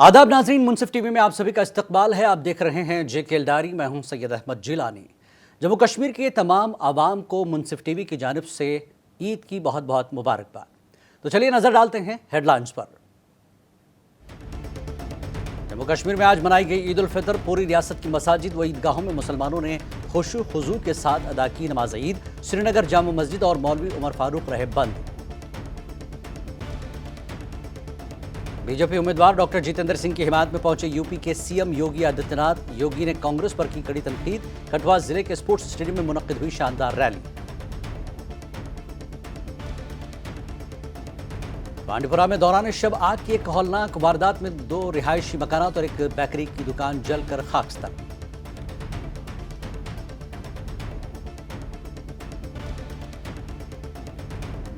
आदाब नाज़रीन, मुनसिफ टीवी में आप सभी का इस्तकबाल है। आप देख रहे हैं जेके एलदारी, मैं हूं सैयद अहमद जिलानी। जम्मू कश्मीर के तमाम आवाम को मुनसिफ टीवी की जानिब से ईद की बहुत बहुत मुबारकबाद। तो चलिए नज़र डालते हैं हेडलाइंस पर। जम्मू कश्मीर में आज मनाई गई ईद उल फितर। पूरी रियासत की मसाजिद व ईदगाहों में मुसलमानों ने खुशू खुजू के साथ अदा की नमाज ईद। श्रीनगर जामा मस्जिद और मौलवी उमर फारूक रहे बंद। बीजेपी उम्मीदवार डॉक्टर जितेंद्र सिंह की हिमायत में पहुंचे यूपी के सीएम योगी आदित्यनाथ। योगी ने कांग्रेस पर की कड़ी तनकीद। कठुआ जिले के स्पोर्ट्स स्टेडियम में मुनक्किद हुई शानदार रैली। बांडीपुरा में दौरान शब आग की एक हौलनाक वारदात में 2 रिहायशी मकानात और एक बेकरी की दुकान जलकर खाकस्तर।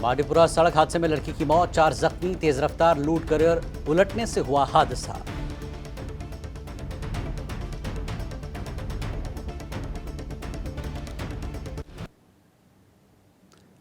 बांडीपुरा सड़क हादसे में लड़की की मौत, 4 जख्मी। तेज रफ्तार लूट कर उलटने से हुआ हादसा।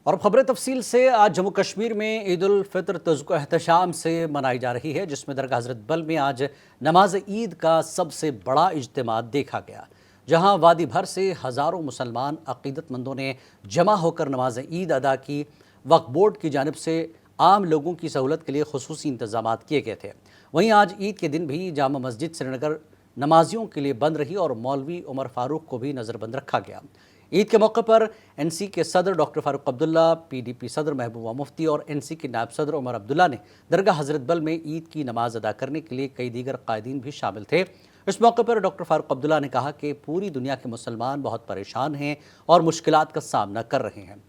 और खबरें तफसील से। आज जम्मू कश्मीर में ईद उल फितर तज़्को एहतशाम से मनाई जा रही है, जिसमें दरगाह हज़रत बल में आज नमाज ईद का सबसे बड़ा इज्तिमा देखा गया, जहां वादी भर से हज़ारों मुसलमान अक़ीदतमंदों ने जमा होकर नमाज ईद अदा की। वक्फ बोर्ड की जानिब से आम लोगों की सहूलत के लिए खुसूसी इंतजामात किए गए थे। वहीं आज ईद के दिन भी जामा मस्जिद श्रीनगर नमाजियों के लिए बंद रही और मौलवी उमर फारूक को भी नज़रबंद रखा गया। ईद के मौके पर एनसी के सदर डॉक्टर फारूक अब्दुल्ला, पीडीपी सदर महबूबा मुफ्ती और एनसी के नायब सदर उमर अब्दुल्ला ने दरगाह हज़रत बल में ईद की नमाज अदा करने के लिए कई दीगर कायदीन भी शामिल थे। इस मौके पर डॉक्टर फारूक अब्दुल्ला ने कहा कि पूरी दुनिया के मुसलमान बहुत परेशान हैं और मुश्किलात का सामना कर रहे हैं।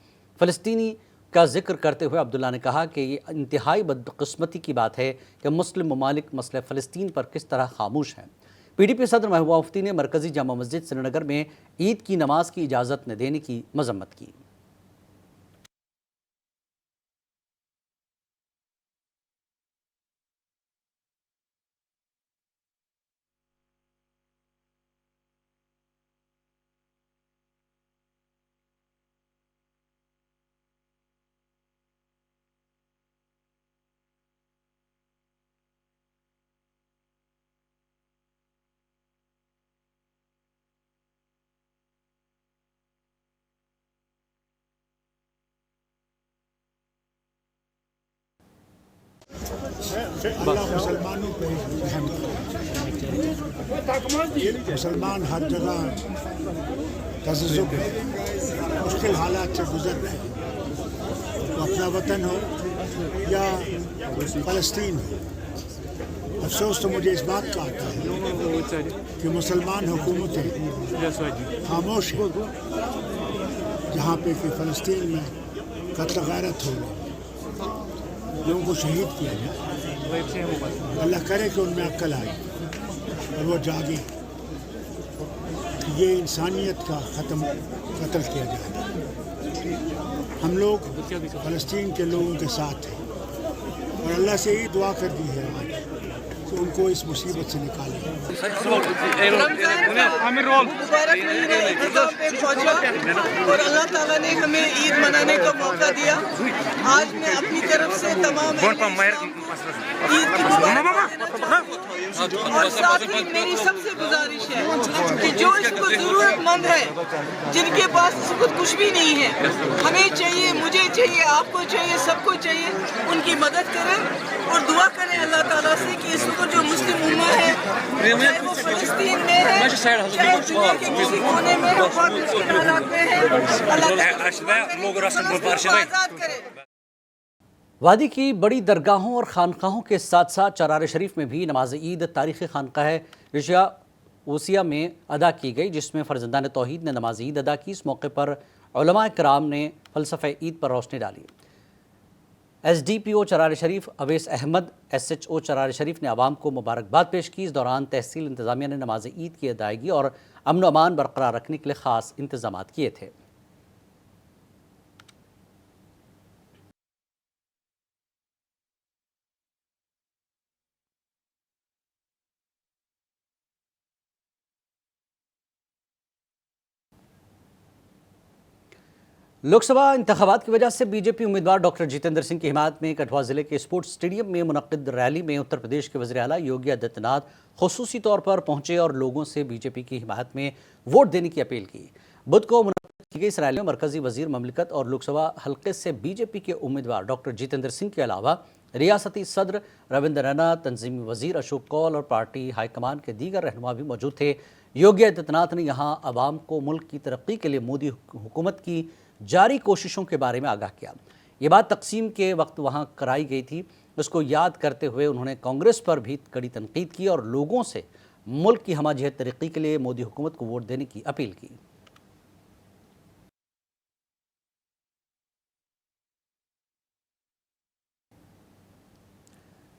फ़लस्तीनी का जिक्र करते हुए अब्दुल्ला ने कहा कि ये इंतहाई बदकिस्मती की बात है कि मुस्लिम ममालिक मसले फ़लस्तीन पर किस तरह खामोश हैं। पीडीपी सदर महबूबा मुफ्ती ने मरकज़ी जामा मस्जिद श्रीनगर में ईद की नमाज की इजाज़त न देने की मजम्मत की। अल्लाह मुसलमानों पे रहम करे। मुसलमान हर जगह तज़्ज़ुब मुश्किल हालात से गुजर रहे हैं, तो अपना वतन हो या फ़लस्तीन हो। अफसोस तो मुझे इस बात का आता है कि मुसलमान हुकूमतें खामोश हैं जहाँ पे कि फ़लस्तीन में कत्ल गारत हो रही, लोगों को शहीद किया जाए। अल्लाह करे कि उनमें अक्ल आए और वो जागे कि ये इंसानियत का कत्ल किया जाए। हम लोग फ़लस्तीन के लोगों के साथ हैं और अल्लाह से यही दुआ कर दी है आज कि उनको इस मुसीबत से निकालें। और अल्लाह ताला ने हमें ईद मनाने का मौका दिया। आज मैं अपनी तरफ से तमाम ईद की और साथ ही मेरी सबसे गुजारिश है कि जो इसको ज़रूरतमंद है, जिनके पास कुछ भी नहीं है, हमें चाहिए, मुझे चाहिए, आपको चाहिए, सबको चाहिए, उनकी मदद करें और दुआ करें अल्लाह ताला से कि इस वक्त जो मुस्लिम उम्मा है, चाहे वो फ़लस्तीन में है, चाहे दुनिया के किसी कोने में हो, बहुत मुश्किल हालात में है, अल्लाह आज़ाद करे। वादी की बड़ी दरगाहों और खानकाहों के साथ साथ चरार शरीफ में भी नमाज ईद तारीख़ी खानकाह रिशिया ओसिया में अदा की गई, जिसमें फ़र्जंदान तौहीद ने नमाज ईद अदा की। इस मौके पर उलमा कराम ने फ़लसफ़े ईद पर रोशनी डाली। SDPO चरार शरीफ अवैस अहमद, SHO चरार शरीफ ने आवाम को मुबारकबाद पेश की। इस दौरान तहसील इंतज़ामिया ने नमाज ईद की अदायगी और अमन व अमान बरकरार रखने के लिए ख़ास इंतज़ामात किए थे। लोकसभा इंतखाबात की वजह से बीजेपी उम्मीदवार डॉक्टर जितेंद्र सिंह की हिमायत में कठुआ जिले के स्पोर्ट्स स्टेडियम में मुनक्किद रैली में उत्तर प्रदेश के वज़ीर आला योगी आदित्यनाथ खुसूसी तौर पर पहुंचे और लोगों से बीजेपी की हिमायत में वोट देने की अपील की। बुध को मुनक्किद की गई इस रैली में मरकजी वजीर ममलिकत और लोकसभा हल्के से बीजेपी के उम्मीदवार डॉक्टर जितेंद्र सिंह के अलावा रियासती सदर रविंद्र रैना, तंजीमी वजीर अशोक कौल और पार्टी हाईकमान के दीगर रहनुमा भी मौजूद थे। योगी आदित्यनाथ ने यहाँ अवाम को मुल्क की तरक्की के लिए मोदी हुकूमत की जारी कोशिशों के बारे में आगाह किया। ये बात तकसीम के वक्त वहाँ कराई गई थी। उसको याद करते हुए उन्होंने कांग्रेस पर भी कड़ी तनकीद की और लोगों से मुल्क की हमाजियत तरक्की के लिए मोदी हुकूमत को वोट देने की अपील की।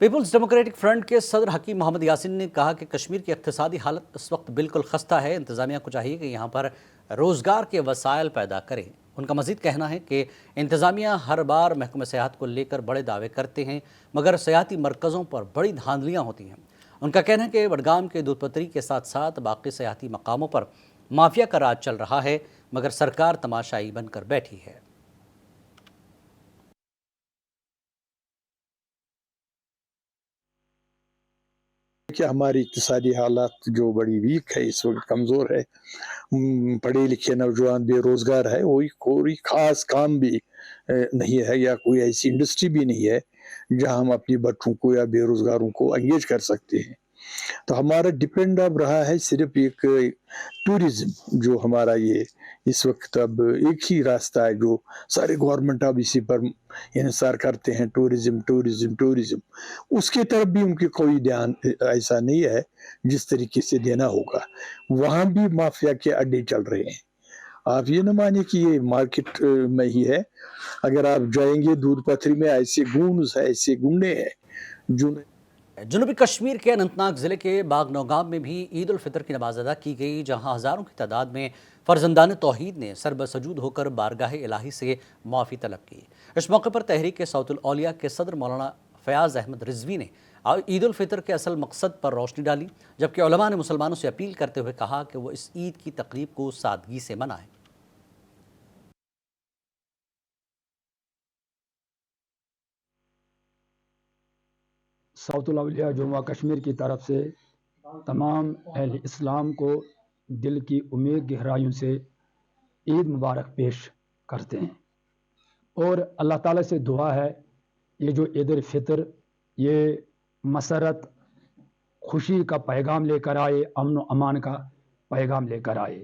पीपल्स डेमोक्रेटिक फ्रंट के सदर हकीम मोहम्मद यासीन ने कहा कि कश्मीर की इक़्तिसादी हालत इस वक्त बिल्कुल खस्ता है। इंतज़ामिया को चाहिए कि यहाँ पर रोज़गार के वसाइल पैदा करें। उनका मज़ीद कहना है कि इंतज़ामिया हर बार महकमे सियाहत को लेकर बड़े दावे करते हैं, मगर सियाहती मरकज़ों पर बड़ी धांधलियाँ होती हैं। उनका कहना है कि बडगाम के दूधपत्री के साथ साथ बाकी सियाहती मकामों पर माफिया का राज चल रहा है, मगर सरकार तमाशाई बनकर बैठी है। कि हमारी इक़्तिसादी हालात जो बड़ी वीक है, इस वक्त कमज़ोर है। पढ़े लिखे नौजवान बेरोज़गार है, कोई ख़ास काम भी नहीं है या कोई ऐसी इंडस्ट्री भी नहीं है जहां हम अपने बच्चों को या बेरोज़गारों को एंगेज कर सकते हैं। तो हमारा डिपेंड अब रहा है सिर्फ एक टूरिज़्म, जो हमारा ये इस वक्त अब एक ही रास्ता है जो सारे गवर्नमेंट अब इसी पर इंसार करते हैं, टूरिज़्म टूरिज़्म टूरिज़्म। उसकी तरफ भी उनकी कोई ध्यान ऐसा नहीं है जिस तरीके से देना होगा। वहाँ भी माफिया के अड्डे चल रहे हैं। आप ये न मानिए कि ये मार्केट में ही है। अगर आप जाएंगे दूध पथरी में ऐसे गूंज है, ऐसे गुंडे हैं जो जनूबी कश्मीर के अनंतनाग ज़िले के बाग नौगाम में भी ईद उल फितर की नमाज अदा की गई, जहां हज़ारों की तादाद में फ़र्जंदान तौहीद ने सरबसजूद होकर बारगाह इलाही से माफ़ी तलब की। इस मौके पर तहरीक सौतुल औलिया के सदर मौलाना फ़याज़ अहमद रिजवी ने ईद उल फितर के असल मकसद पर रोशनी डाली, जबकि उलमा ने मुसलमानों से अपील करते हुए कहा कि वो इस ईद की तकरीब को सादगी से मनाएं। सौतुल औलिया जम्मू कश्मीर की तरफ से तमाम अहले इस्लाम को दिल की उम्मीद गहराइयों से ईद मुबारक पेश करते हैं और अल्लाह ताला से दुआ है ये जो ईद उल फितर ये मसरत खुशी का पैगाम लेकर आए, अमन व अमान का पैगाम लेकर आए।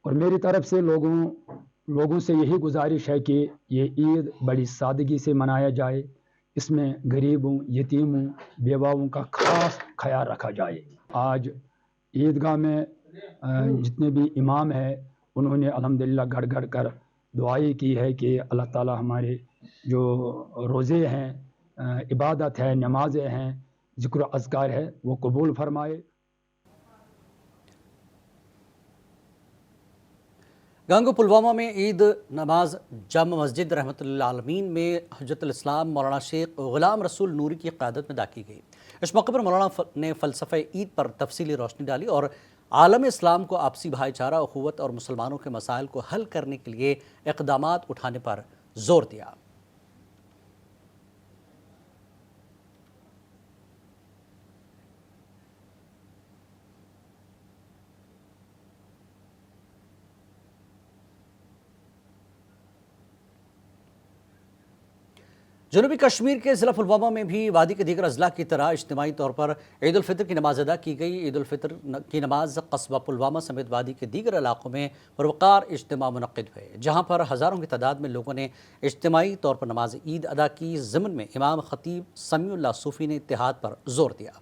और मेरी तरफ से लोगों से यही गुजारिश है कि ये ईद बड़ी सादगी से मनाया जाए, इसमें गरीबों, यतीमों, बेवाओं का खास ख्याल रखा जाए। आज ईदगाह में जितने भी इमाम हैं उन्होंने अल्हम्दुलिल्लाह गढ़ गढ़ कर दुआई की है कि अल्लाह ताला हमारे जो रोज़े हैं, इबादत है, नमाज़ें हैं, ज़िक्र अज़कार है, वो कबूल फरमाए। गंगो पुलवामा में ईद नमाज जामा मस्जिद रहमतुल्लिल आलमीन में हजरतुल इस्लाम मौलाना शेख गुलाम रसूल नूरी की क़यादत में अदा की गई। इस मौके पर मौलाना ने फ़लसफ़े ईद पर तफसीली रोशनी डाली और आलम इस्लाम को आपसी भाईचारा, अखुवत और मुसलमानों के मसाइल को हल करने के लिए इक़दामात उठाने पर जोर दिया। जनूबी कश्मीर के ज़िला पुलवामा में भी वादी के दीगर अजला की तरह इज्तिमाई तौर पर ईद उल फितर की नमाज अदा की गई। ईद उल फितर की नमाज कस्बा पुलवामा समेत वादी के दीगर इलाकों में पुरवकार इज्तिमा मुनक्किद हुए, जहाँ पर हज़ारों की तादाद में लोगों ने इज्तिमाई तौर पर नमाज ईद अदा की। ज़िमन में इमाम ख़तीब समीउल्लाह सूफ़ी ने इत्तिहाद पर जोर दिया।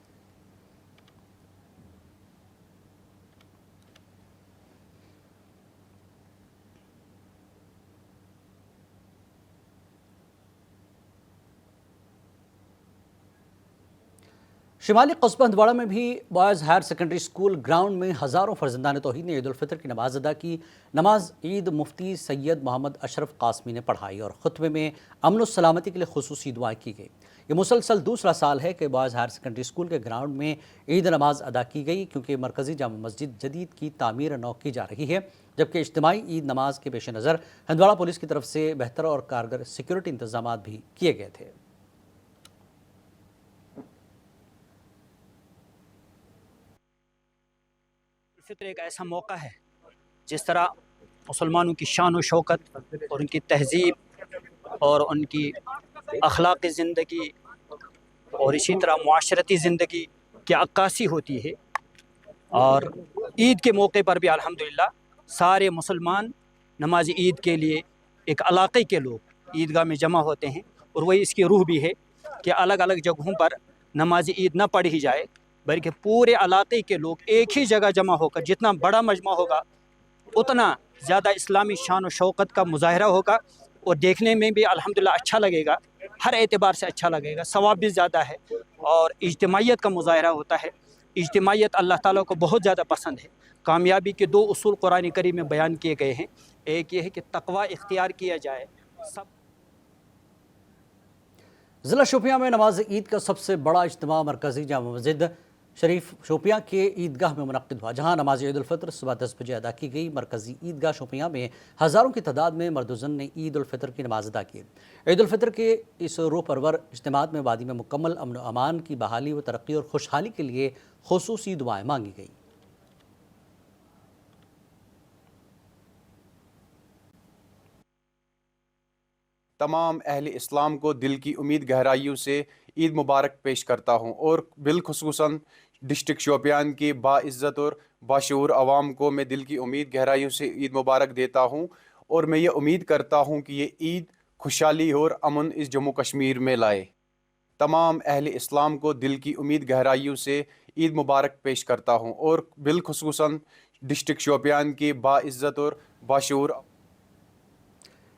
शिमाली कस्बा हंदवाड़ा में भी boys higher secondary school ground में हज़ारों फ़र्जंदान तौहीद ने ईद उल फितर की नमाज अदा की। नमाज ईद मुफ्ती सैयद मोहम्मद अशरफ कासमी ने पढ़ाई और खुतबे में अमन और सलामती के लिए खुसूसी दुआएं की गई। یہ مسلسل دوسرا سال ہے کہ بوائز ہائر سیکنڈری اسکول کے گراؤنڈ میں عید نماز ادا کی گئی، کیونکہ مرکزی جامع مسجد جدید کی تعمیر نو کی جا رہی ہے، جبکہ اجتماعی عید نماز کے پیش نظر ہندواڑہ پولیس کی طرف سے بہتر اور کارگر سیکیورٹی انتظامات بھی کیے گئے تھے۔ فطر ایک ایسا موقع ہے جس طرح مسلمانوں کی شان و شوکت اور ان کی تہذیب اور ان کی اخلاقی زندگی اور اسی طرح معاشرتی زندگی کی عکاسی ہوتی ہے، اور عید کے موقع پر بھی الحمدللہ سارے مسلمان نماز عید کے لیے ایک علاقے کے لوگ عیدگاہ میں جمع ہوتے ہیں، اور وہی اس کی روح بھی ہے کہ الگ الگ جگہوں پر نماز عید نہ پڑھی جائے بلکہ پورے علاقے کے لوگ ایک ہی جگہ جمع ہو کر، جتنا بڑا مجمع ہوگا اتنا زیادہ اسلامی شان و شوکت کا مظاہرہ ہوگا، اور دیکھنے میں بھی الحمدللہ اچھا لگے گا، ہر اعتبار سے اچھا لگے گا، ثواب بھی زیادہ ہے اور اجتماعیت کا مظاہرہ ہوتا ہے۔ اجتماعیت اللہ تعالیٰ کو بہت زیادہ پسند ہے۔ کامیابی کے 2 اصول قرآن کریم میں بیان کیے گئے ہیں، ایک یہ ہے کہ تقوی اختیار کیا جائے۔ ضلع شوپیاں میں نماز عید کا سب سے بڑا اجتماع مرکزی جامع مسجد شریف شوپیاں کے عیدگاہ میں منعقد ہوا، جہاں نماز عید الفطر صبح 10 بجے ادا کی گئی۔ مرکزی عیدگاہ شوپیاں میں ہزاروں کی تعداد میں مرد و زن نے عید الفطر کی نماز ادا کی۔ عید الفطر کے اس روح پرور اجتماع میں وادی میں مکمل امن و امان کی بحالی و ترقی اور خوشحالی کے لیے خصوصی دعائیں مانگی گئیں۔ تمام اہل اسلام کو دل کی امید گہرائیوں سے عید مبارک پیش کرتا ہوں، اور بالخصوصاً ڈسٹرکٹ شوپیان کی باعزت اور باشعور عوام کو میں دل کی امید گہرائیوں سے عید مبارک دیتا ہوں، اور میں یہ امید کرتا ہوں کہ یہ عید خوشحالی اور امن اس جموں کشمیر میں لائے۔ تمام اہل اسلام کو دل کی امید گہرائیوں سے عید مبارک پیش کرتا ہوں، اور بالخصوصاً ڈسٹرکٹ شوپیان کی باعزت اور باشعور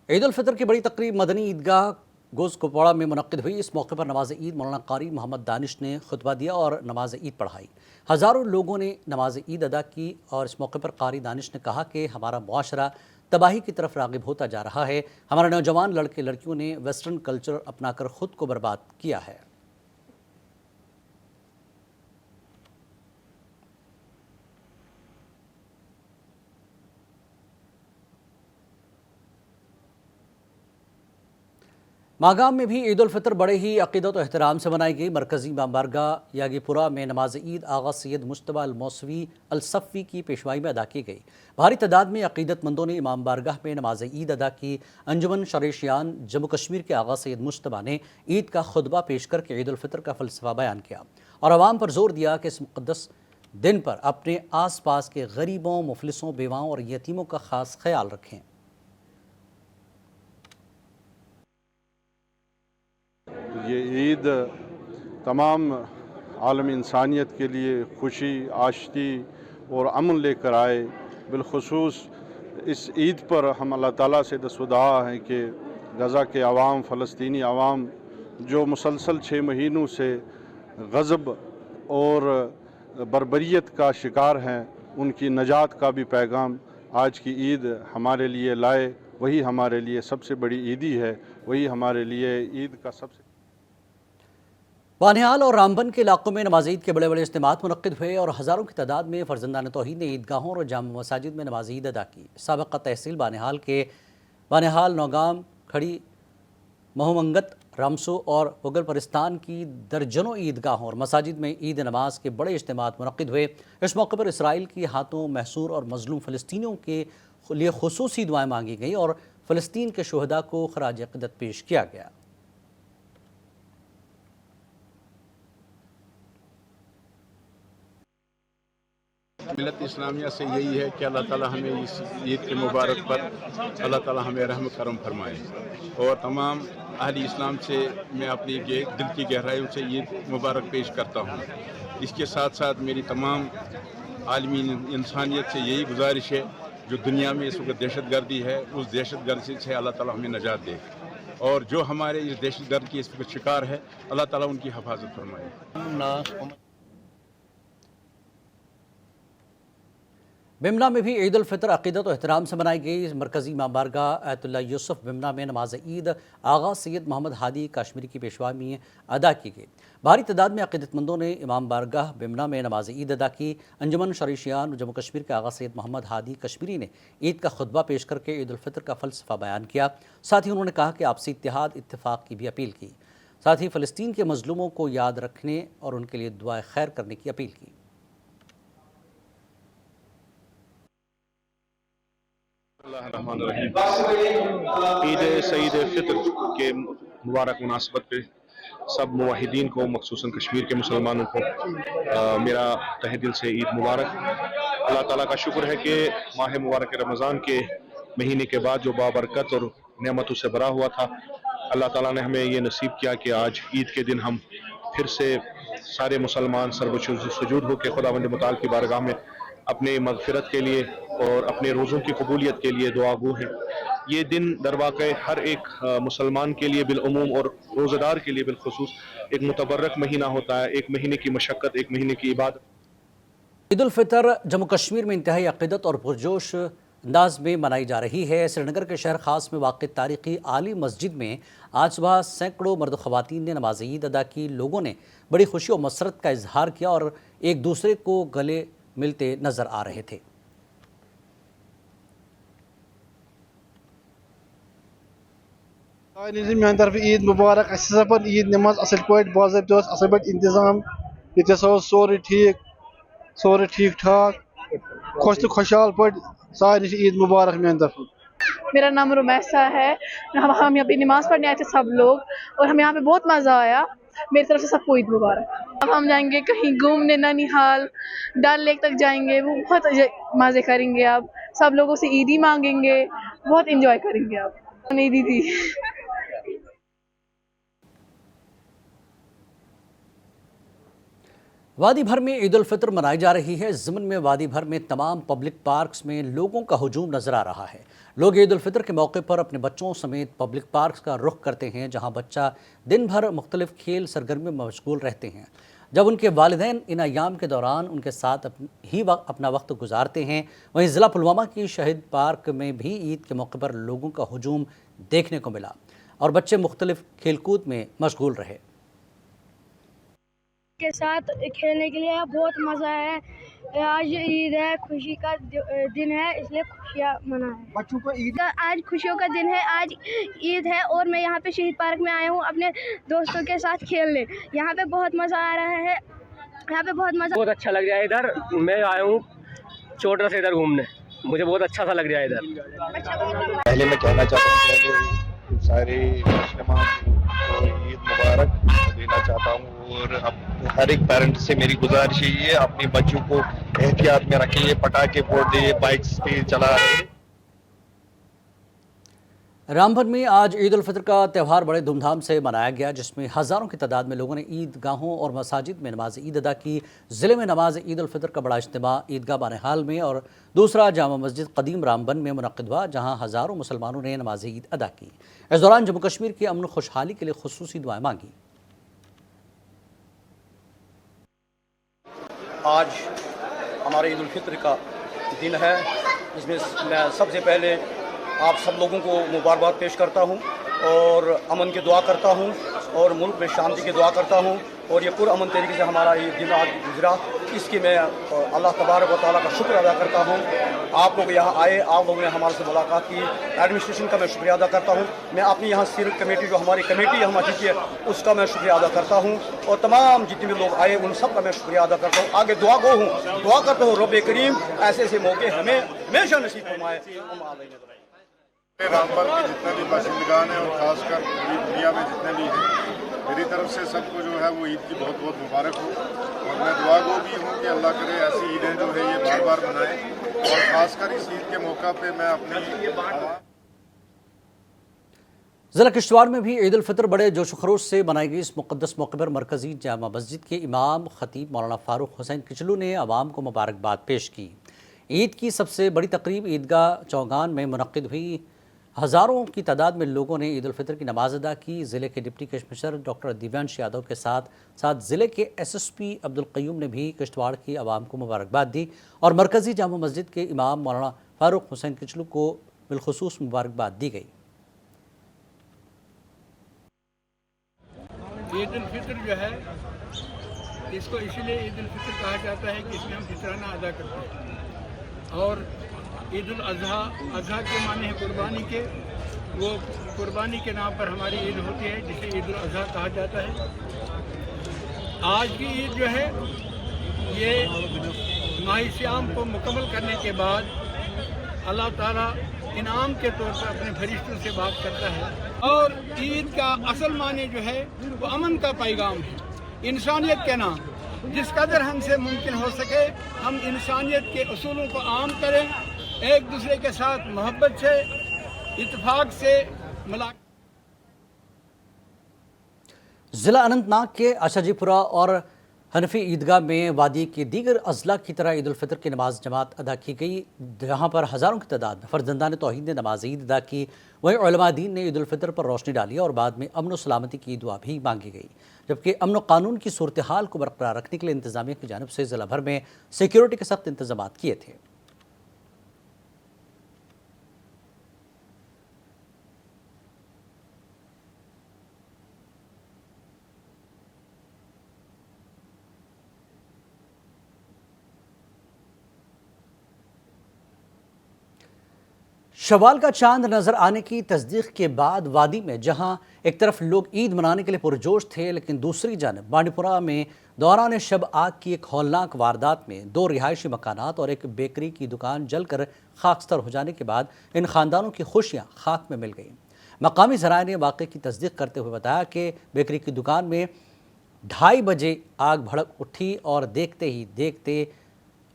عید الفطر کی بڑی تقریب مدنی عیدگاہ گوز کپواڑہ میں منعقد ہوئی۔ اس موقع پر نماز عید مولانا قاری محمد دانش نے خطبہ دیا اور نماز عید پڑھائی۔ ہزاروں لوگوں نے نماز عید ادا کی، اور اس موقع پر قاری دانش نے کہا کہ ہمارا معاشرہ تباہی کی طرف راغب ہوتا جا رہا ہے، ہمارے نوجوان لڑکے لڑکیوں نے ویسٹرن کلچر اپنا کر خود کو برباد کیا ہے۔ ماگام میں بھی عید الفطر بڑے ہی عقیدت و احترام سے منائی گئی۔ مرکزی امام بارگاہ یاگی پورہ میں نماز عید آغا سید مجتبیٰ الموسوی الصفی کی پیشوائی میں ادا کی گئی۔ بھاری تعداد میں عقیدت مندوں نے امام بارگاہ میں نماز عید ادا کی۔ انجمن شریشیان جموں کشمیر کے آغا سید مجتبیٰ نے عید کا خطبہ پیش کر کے عید الفطر کا فلسفہ بیان کیا، اور عوام پر زور دیا کہ اس مقدس دن پر اپنے آس پاس کے غریبوں، مفلسوں، بیواؤں اور یتیموں کا خاص خیال رکھیں۔ یہ عید تمام عالم انسانیت کے لیے خوشی، آشتی اور امن لے کر آئے۔ بالخصوص اس عید پر ہم اللہ تعالیٰ سے دست و دعا ہیں کہ غزہ کے عوام، فلسطینی عوام جو مسلسل 6 مہینوں سے غضب اور بربریت کا شکار ہیں، ان کی نجات کا بھی پیغام آج کی عید ہمارے لیے لائے۔ وہی ہمارے لیے سب سے بڑی عیدی ہے، وہی ہمارے لیے عید کا سب سے بانہال اور رامبن کے علاقوں میں نماز عید کے بڑے بڑے اجتماعات منعقد ہوئے، اور ہزاروں کی تعداد میں فرزندان توحید نے عیدگاہوں اور جامع مساجد میں نماز عید ادا کی۔ سابقہ تحصیل بانہال کے بانہال، نوگام، کھڑی، مہومنگت، رامسو اور وگل پرستان کی درجنوں عیدگاہوں اور مساجد میں عید نماز کے بڑے اجتماعات منعقد ہوئے۔ اس موقع پر اسرائیل کی ہاتھوں محصور اور مظلوم فلسطینیوں کے لیے خصوصی دعائیں مانگی گئیں، اور فلسطین کے شہداء کو خراج عقیدت پیش کیا گیا۔ ملت اسلامیہ سے یہی ہے کہ اللہ تعالیٰ ہمیں اس عید کے مبارک پر اللہ تعالیٰ ہمیں رحم کرم فرمائے، اور تمام اہل اسلام سے میں اپنی دل کی گہرائیوں سے عید مبارک پیش کرتا ہوں۔ اس کے ساتھ ساتھ میری تمام عالمی انسانیت سے یہی گزارش ہے، جو دنیا میں اس وقت دہشت گردی ہے، اس دہشت گردی سے اللہ تعالیٰ ہمیں نجات دے، اور جو ہمارے اس دہشت گرد کی اس وقت شکار ہے، اللہ تعالیٰ ان کی حفاظت فرمائے۔ बिमना में भी ईद उल फितर अक़ीदत और एहतराम से मनाई गई। मरकज़ी इमाम बारगाह आयतुल्लाह यूसुफ बिमना में नमाज ईद आगा सैयद मोहम्मद हादी कश्मीरी की पेशवाई में अदा की गई। भारी तादाद में अक़ीदतमंदों ने इमाम बारगाह बिमना में नमाज ईद अदा की। अंजुमन शरीशियान जम्मू कश्मीर के आगा सैयद मोहम्मद हादी कश्मीरी ने ईद का खुतबा पेश करके ईद उल फितर का फ़लसफ़ा बयान किया। साथ ही उन्होंने कहा कि आपसी इत्तेहाद इत्तेफाक की भी अपील की। साथ ही फ़लस्तीन के मज़लूमों को याद रखने और उनके लिए दुआ खैर करने की अपील की। ईद सईद फितर के मुबारक मुनासबत पे सब मुवाहिदीन को, मखसूसन कश्मीर के मुसलमानों को मेरा तहे दिल से ईद मुबारक। अल्लाह ताला का शुक्र है कि माह मुबारक रमज़ान के महीने के बाद जो बाबरकत और नेमतों से भरा हुआ था, अल्लाह ताला ने हमें ये नसीब किया कि आज ईद के दिन हम फिर से सारे मुसलमान सर्वसुजूद हो के खुदावंद मुताल की बारगाह में अपने मगफिरत के लिए और अपने रोज़ों की कबूलियत के लिए दुआ गो हैं। ये दिन दरवाक़े हर एक मुसलमान के लिए बिलअमूम और रोज़ेदार के लिए बिलखुसूस एक मुतबर्रक महीना होता है, एक महीने की मशक्क़त, एक महीने की इबादत। ईद उल फितर जम्मू कश्मीर में इंतहाई अक़ीदत और पुरजोश अंदाज में मनाई जा रही है। श्रीनगर के शहर ख़ास में वाक़ तारीख़ी आली मस्जिद में आज सुबह सैकड़ों मर्द ख़वातीन ने नमाज ईद अदा की। लोगों ने बड़ी खुशी और मसरत का इजहार किया और एक दूसरे को गले मिलते नज़र आ रहे थे। मेरे तरफ ईद मुबारक। ईद नमाज असल पे बाज़ाब्ता असल पे इंतज़ाम ये सोरे ठीक ठाक खुश तो खुशहाल पे सारे ईद मुबारक मेरे तरफ। मेरा नाम रुमैसा है। हम यहाँ पे नमाज़ पढ़ने आए थे सब लोग और हमें यहाँ पे बहुत मज़ा आया। मेरी तरफ से सबको ईद मुबारक। अब हम जाएंगे कहीं घूमने, ननिहाल, डल लेक तक जाएंगे, वो बहुत मज़े करेंगे। अब सब लोगों से ईदी मांगेंगे, बहुत इंजॉय करेंगे। अब नहीं दीदी वादी भर में ईद उल फितर मनाई जा रही है। ज़िमन में वादी भर में तमाम पब्लिक पार्क्स में लोगों का हुजूम नज़र आ रहा है। लोग ईद उल फितर के मौके पर अपने बच्चों समेत पब्लिक पार्क्स का रुख करते हैं, जहां बच्चा दिन भर मुख्तलिफ खेल सरगर्मी में मशगूल रहते हैं। जब उनके वालिदैन इन अयाम के दौरान उनके साथ अपना वक्त गुजारते हैं। वहीं ज़िला पुलवामा की शहीद पार्क में भी ईद के मौके पर लोगों का हुजूम देखने को मिला और बच्चे मुख्तलिफ खेलकूद में मशगूल रहे। के साथ खेलने के लिए बहुत मज़ा है। आज ईद है, खुशी का दिन है, इसलिए खुशियाँ मनाएं। बच्चों को ईद आज खुशियों का दिन है, आज ईद है और मैं यहाँ पे शहीद पार्क में आया हूँ अपने दोस्तों के साथ खेलने। यहाँ पे बहुत मज़ा आ रहा है, यहाँ पे बहुत अच्छा लग रहा है। इधर मैं आया हूँ चोटरा से इधर घूमने, मुझे बहुत अच्छा सा लग रहा है इधर। पहले मैं कहना चाहता हूँ सारे ईद मुबारक देना चाहता हूँ और हर एक पेरेंट से मेरी गुजारिश ये है अपने बच्चों को एहतियात में रखें, पटाखे फोड़ दे, बाइक्स तेज चला रहे। रामबन में आज ईद उल फितर का त्यौहार बड़े धूमधाम से मनाया गया, जिसमें हज़ारों की तादाद में लोगों ने ईदगाहों और मसाजिद में नमाज ईद अदा की। ज़िले में नमाज ईद उल फितर का बड़ा इज्तिमा ईदगाह बानेहाल में और दूसरा जामा मस्जिद कदीम रामबन में मुनक़्क़िद हुआ, जहाँ हज़ारों मुसलमानों ने नमाज ईद अदा की। इस दौरान जम्मू कश्मीर की अमन खुशहाली के लिए खुसूसी दुआएं मांगी। आज हमारे ईद उल फितर का दिन है, इसमें मैं सबसे पहले आप सब लोगों को मुबारकबाद पेश करता हूं और अमन की दुआ करता हूं और मुल्क में शांति की दुआ करता हूं और ये पुरअमन तरीके से हमारा ये दिन आज गुजरा, इसकी मैं अल्लाह तबारक व तआला का शुक्र अदा करता हूं। आप लोग यहाँ आए, आप लोगों ने हमारे से मुलाकात की, एडमिनिस्ट्रेशन का मैं शुक्रिया अदा करता हूं। मैं अपनी यहाँ सिर्फ कमेटी जो हमारी कमेटी है हमारी की उसका मैं शुक्रिया अदा करता हूँ और तमाम जितने भी लोग आए उन सब का मैं शुक्रिया अदा करता हूँ। आगे दुआ गो हूँ, दुआ करता हूँ रब करीम ऐसे ऐसे मौके हमें हमेशा नसीब फरमाए। रामबन के जितने भी बाशिंदगान हैं और ख़ासकर पूरी दुनिया में जितने भी हैं, मेरी तरफ से सबको जो है वो ईद की बहुत बहुत मुबारक हो और मैं दुआ गो भी हूँ कि अल्लाह करे ऐसी ईदें जो है ये बार बार मनाएं और ख़ासकर इस ईद के मौका पे मैं अपनी ज़िला किश्तवाड़ में भी ईद उल फितर बड़े जोश खरोश से मनाई गई। इस मुक़द्दस मौके पर मरकज़ी जामा मस्जिद के इमाम ख़तीब मौलाना फ़ारूक हुसैन किचलू ने आवाम को मुबारकबाद पेश की। ईद की सबसे बड़ी तकरीब ईदगाह चौगान में मुनक़्क़िद हुई, हज़ारों की तादाद में लोगों ने ईद उल फितर की नमाज अदा की। ज़िले के deputy commissioner doctor Divyansh Yadav के साथ ज़िले के SSP अब्दुल क़य्यूम ने भी किश्तवाड़ की आवाम को मुबारकबाद दी और मरकज़ी जामा मस्जिद के इमाम मौलाना फ़ारूक हुसैन किचलू को बिलखुसूस मुबारकबाद दी गई। ईद उल फितर जो है इसको इसीलिए ईद उल फितर कहा जाता है कि इसमें हम फितराना अदा करते हैं। और ईद उल अज़हा के माने हैं कुर्बानी के, वो कुर्बानी के नाम पर हमारी ईद होती है जिसे ईद उल अज़हा कहा जाता है। आज की ईद जो है ये माह सियाम को मुकम्मल करने के बाद अल्लाह ताला इनाम के तौर पर अपने फरिश्तों से बात करता है। और ईद का असल माने जो है वो अमन का पैगाम है, इंसानियत के नाम। जिस कदर हमसे मुमकिन हो सके हम इंसानियत के उसूलों को आम करें, एक दूसरे के साथ मोहब्बत से, इत्तेफाक से मुलाकात। ज़िला अनंतनाग के आशाजीपुरा और हनफी ईदगाह में वादी के दीगर अजला की तरह ईद उल फितर की नमाज जमात अदा की गई, जहाँ पर हज़ारों की तादाद में फर्जंदान तौहीद ने नमाज ईद अदा की। वहीं उलमा दीन ने ईद उल फितर पर रोशनी डाली और बाद में अमन व सलामती की दुआ भी मांगी गई। जबकि अमन व कानून की सूरत हाल को बरकरार रखने के लिए इंतजामिया की जानिब से ज़िला भर में सिक्योरिटी के सख्त इंतजाम किए थे। शवाल का चांद नजर आने की तस्दीक के बाद वादी में जहां एक तरफ लोग ईद मनाने के लिए पुरजोश थे, लेकिन दूसरी जानब बांडीपुरा में दौरान शब आग की एक हौलनाक वारदात में 2 रिहायशी मकानात और एक बेकरी की दुकान जलकर खाकस्तर हो जाने के बाद इन खानदानों की खुशियां खाक में मिल गईं। मकामी ज़राए ने वाक़े की तस्दीक करते हुए बताया कि बेकरी की दुकान में 2:30 बजे आग भड़क उठी और देखते ही देखते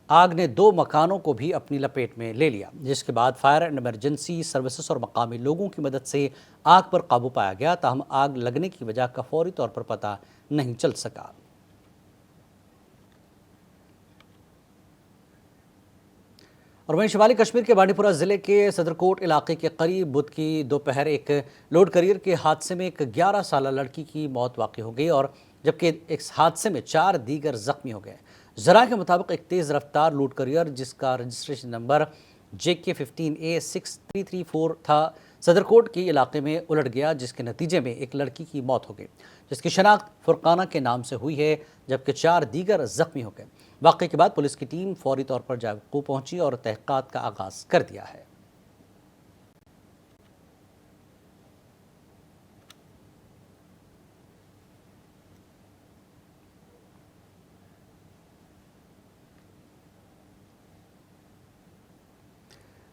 आग ने 2 मकानों को भी अपनी लपेट में ले लिया, जिसके बाद फायर एंड इमरजेंसी सर्विसेज और मकामी लोगों की मदद से आग पर काबू पाया गया। ताहम आग लगने की वजह का फौरी तौर पर पता नहीं चल सका। और वहीं शिमाली कश्मीर के बांडीपुरा ज़िले के सदरकोट इलाके के करीब बुध की दोपहर एक लोड करियर के हादसे में एक 11 साल लड़की की मौत वाक़ई हो गई और जबकि इस हादसे में 4 दीगर ज़ख्मी हो गए। ज़रा के मुताबिक एक तेज़ रफ्तार लोड करियर जिसका रजिस्ट्रेशन नंबर JK15A6334 था, सदरकोट के इलाके में उलट गया, जिसके नतीजे में एक लड़की की मौत हो गई, जिसकी शनाख्त फुरकाना के नाम से हुई है, जबकि 4 दीगर ज़ख्मी हो गए। वाक़े के बाद पुलिस की टीम फौरी तौर पर जायको पहुंची और तहक़ीक़ात का आगाज़ कर दिया है।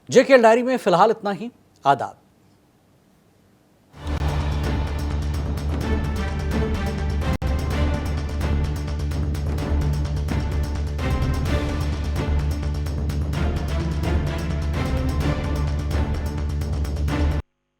JKL डायरी में फ़िलहाल इतना ही। आदाब।